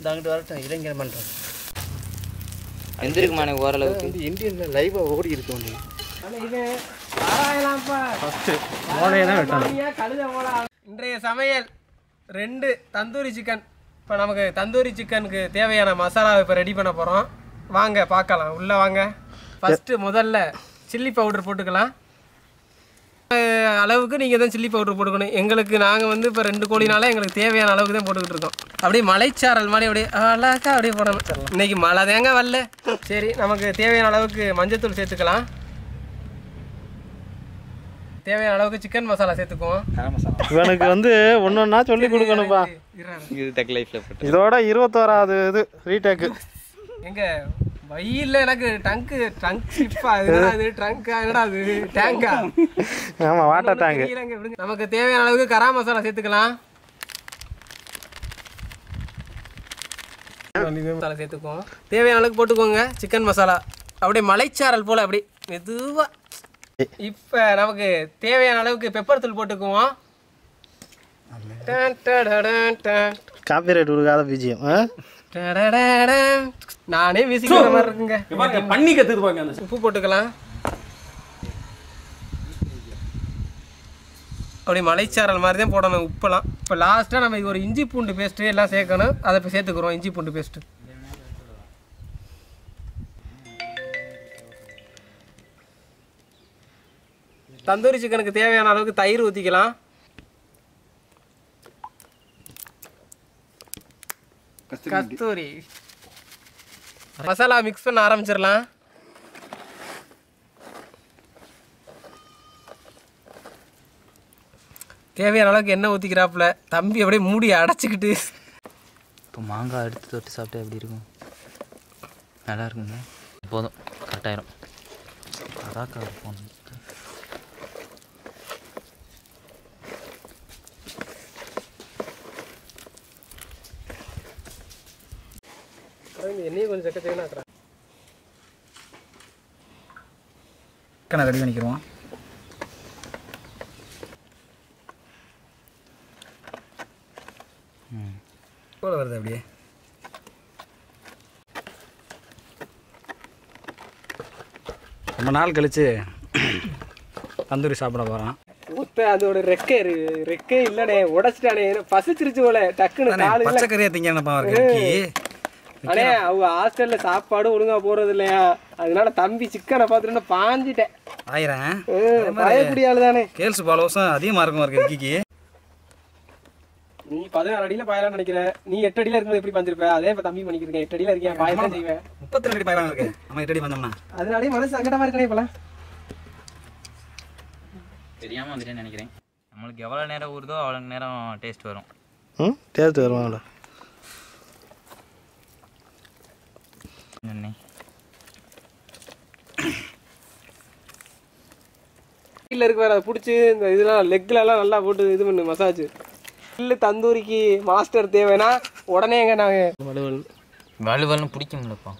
அங்கிட்டு வரட்டும் இளைஞர் பண்ணுறோம் எந்திருக்குமா எனக்கு ஓரளவுக்கு இந்தியன் லைவாக ஓடி இருக்கோம் நீ இன்றைய சமையல் 2 தந்தூரி சிக்கன். இப்போ நமக்கு தந்தூரி சிக்கனுக்கு தேவையான மசாலாவை இப்போ ரெடி பண்ண போகிறோம். வாங்க பார்க்கலாம், உள்ளே வாங்க. ஃபஸ்ட்டு முதல்ல சில்லி பவுடர் போட்டுக்கலாம். அளவுக்கு நீங்கள் தான் சில்லி பவுடர் போட்டுக்கணும். எங்களுக்கு நாங்கள் வந்து இப்போ 2 கோழினால எங்களுக்கு தேவையான அளவுக்கு தான் போட்டுக்கிட்டு இருக்கோம். அப்படியே மலைச்சாரல் மாதிரி அப்படியே அழகா அப்படியே போடணும். இன்னைக்கு மழை தேங்க வரல. சரி, நமக்கு தேவையான அளவுக்கு மஞ்சத்தூள் சேர்த்துக்கலாம். தேவையான அளவுக்கு சிக்கன் மசாலா சேர்த்துக்குவோம். இவனுக்கு வந்து ஒன்னொன்னா சொல்லி கொடுக்கணும்ப்பா. இது டெக் லைஃப்ல போட்டு இதோட 21வது இது ரீடேக்கு. எங்க வயில எனக்கு டங்க் ஸ்லிப்பா அது ட்ரங்கா என்னடா அது டேங்கா? ஆமா, வாட்டர் டேங்க். நமக்கு தேவையான அளவுக்கு கரம் மசாலா சேர்த்துக்கலாம். மசாலா சேர்த்துக்குவோம். தேவையான அளவுக்கு போட்டுக்கோங்க சிக்கன் மசாலா. அப்படியே மலைச்சாரல் போல அப்படி மெதுவா. இப்போ நமக்கு தேவையான அளவுக்கு பெப்பர் தூள் போட்டுக்குவோம். காப்பிரைட் கொடுக்காத பிஜிஎம். நானே வீசிக்கிற மாதிரி இருக்குங்க. பண்ணி கத்துக்குவாங்க. அந்த உப்பு போட்டுக்கலாம். அப்படி மலைச்சாரல் மாதிரி தான் போடணும் உப்பெல்லாம். இப்போ லாஸ்ட்டாக நம்ம ஒரு இஞ்சி பூண்டு பேஸ்ட்டு எல்லாம் சேர்க்கணும். அதை இப்போ சேர்த்துக்கிறோம். இஞ்சி பூண்டு பேஸ்ட்டு தந்தூரி சிக்கனுக்கு தேவையான அளவுக்கு தயிர் ஊற்றிக்கலாம். கஸ்தூரி மசாலா மிக்ஸ் பண்ண ஆரம்பிச்சிடலாம். தேவையான அளவுக்கு எண்ணெய் ஊற்றிக்கிறாப்புல தம்பி அப்படியே மூடி அடைச்சிக்கிட்டு. இப்போ மாங்காய் எடுத்து தொட்டு சாப்பிட்டா எப்படி இருக்கும்? நல்லா இருக்குங்க. போதும், கரெக்டாயிரும். அதாக்கா போகணும். எண்ணெயை கொஞ்சம் சக்கச்சக்கனா சிக்கனை ரெடி பண்ணிக்கிறோம். போல வருது அப்படியே. ரொம்ப நாள் கழிச்சு தந்தூரி சாப்பிட போகிறோம். அதோட ரெக்கை இல்லனே உடைச்சிட்டானே. பசிச்சிருச்சு போல டக்குன்னு பச்சைக்கறியா திங்கப்பா இருக்கு. அண்ணே அவங்க ஹாஸ்டல்ல சாப்பாடு ஒழுங்கா போறது இல்லையா, அதனால தம்பி சிக்கனை பார்த்துட்டு பாஞ்சிட்டேன். ஆயிரம் பயப்படிய ஆளுதானே. கேள்ஸ் பாலோசம் அதிகமாக இருக்கும் இருக்கு. நீ 16 அடியில பாயலாம் நினைக்கிறேன். நீ 8 அடியில இருக்கும்போது எப்படி பஞ்சிருப்ப? அதே இப்ப தம்பி பண்ணிக்கிறேன். 8 அடியில இருக்கேன், பாயலாம் செய்வேன். 32 அடி பாயலாம் இருக்கு. நம்ம 8 அடி பஞ்சோம்னா அதனாலே மனசு சங்கடமா இருக்கனே. இப்பலாம் தெரியாமல் வந்துட்டேன்னு நினைக்கிறேன். நம்மளுக்கு எவ்வளோ நேரம் ஊறுதோ அவ்வளோ நேரம் டேஸ்ட் வரும். டேஸ்ட் வருவாங்களா? கீழே இருக்கு வேற அதை பிடிச்சி இந்த இதெல்லாம் லெக்லலாம் நல்லா போட்டு இது பண்ணு மசாஜ். இல்லை தந்தூரிக்கு மாஸ்டர் தேவைன்னா உடனே எங்க நாங்கள் வலுவல்னு பிடிக்க முடியலப்பா.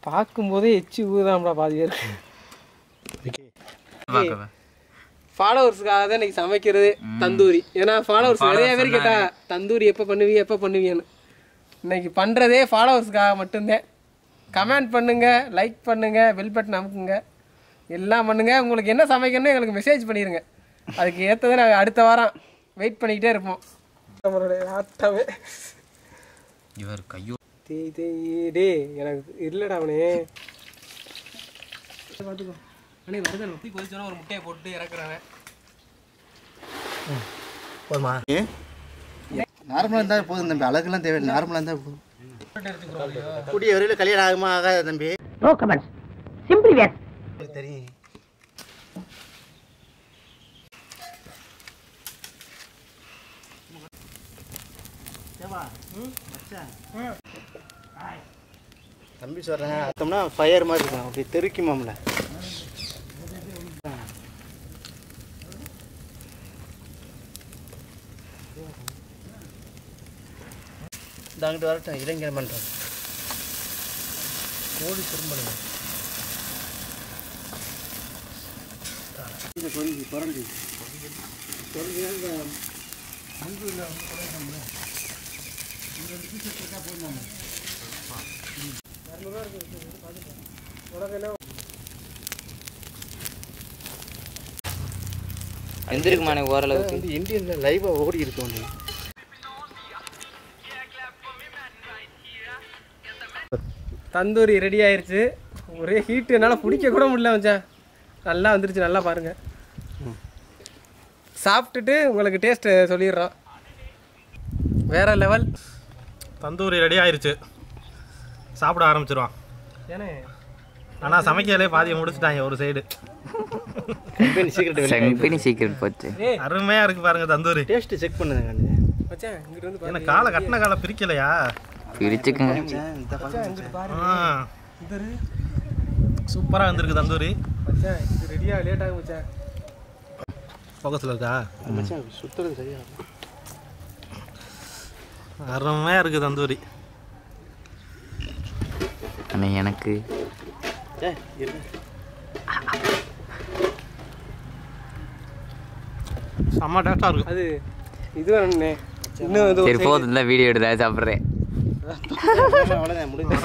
பார்க்கும்போதே எச்சி ஊதாம்டா பாதி பேர். ஃபாலோவர்ஸுக்காக தான் இன்னைக்கு சமைக்கிறது தந்தூரி. ஏன்னா ஃபாலோவர்ஸ் நிறைய பேர் கேட்டா தந்தூரி எப்போ பண்ணுவீங்கன்னு. இன்னைக்கு பண்ணுறதே ஃபாலோவர்ஸுக்காக மட்டும்தான். கமெண்ட் பண்ணுங்க, லைக் பண்ணுங்க, பெல் பட்டன் அமுக்குங்க, எல்லாம் பண்ணுங்க. உங்களுக்கு என்ன சமைக்கணும்னு எங்களுக்கு மெசேஜ் பண்ணிடுங்க. அதுக்கு ஏற்றதை நாங்கள் அடுத்த வாரம் வெயிட் பண்ணிக்கிட்டே இருப்போம். நம்மளுடைய ஆட்டமே இவர் கையோ டே எனக்கு இல்லைடா அவனே. பார்த்துக்கோ அண்ணே, வருதல் ஊற்றி கொதிச்சோன்னா ஒரு முட்டையை போட்டு இறக்குறாங்க. போதுமா? நார்மலாக இருந்தால் போதும் தம்பி, அழகுலாம் தேவையில்லை. நார்மலாக இருந்தால் போதும். கூடிய வரையில் கல்யாணம் ஆகுமா ஆகாத தம்பி? நோ கமெண்ட்ஸ், சிம்பிளி வேர். தெரியும். தம்பி சொல்கிறேன், அத்தோம்னா ஃபயர் மாதிரி இருக்கும், அப்படி தெருக்குமாம்ல. அங்கிட்டு வரட்டும் இளைஞர் பண்ணுறோம். கோழி திரும்பணுங்க. இது குறைஞ்சி வெந்திருக்குமாண்ணே ஓரளவுக்கு. வந்து இந்தியனில் லைவாக ஓடி இருக்கோம். தந்தூரி ரெடி ஆயிருச்சு. ஒரே ஹீட்டு என்னால் பிடிக்க கூட முடியல மச்சான். நல்லா வந்துருச்சு, நல்லா பாருங்க. சாப்பிட்டுட்டு உங்களுக்கு டேஸ்ட்டு சொல்லிடுறோம். வேற லெவல். தந்தூரி ரெடி ஆயிருச்சு, சாப்பிட ஆரம்பிச்சிருவான். ஏன்னா ஆனால் சமைக்கலே பாதியை முடிச்சுட்டாங்க ஒரு சைடு. கம்பெனி சீக்கிரம் போச்சு. அருமையாக இருக்கு பாருங்க தந்தூரி. டேஸ்ட்டு செக் பண்ணுங்க. மச்சான் இங்கிட்டு வந்து என்ன காலை கட்டின காலை பிரிக்கலையா? பிரிச்சுக்குங்க. சூப்பராக வந்திருக்கு தந்தூரி. மச்சான் இது ரெடியாக லேட் ஆகும் மச்சான். ஃபோக்கஸில் இருக்கா? சுற்றுறது சரியா அருமையாக இருக்குது தந்தூரி. ஆனால் எனக்கு செம்ம டேஸ்ட்டாக இருக்கும். அது இது வேணும்ண்ணே. இன்னும் சரி போதும், வீடியோ எடுத்து சாப்பிட்றேன். அவ்வளோதான் முடிஞ்சு.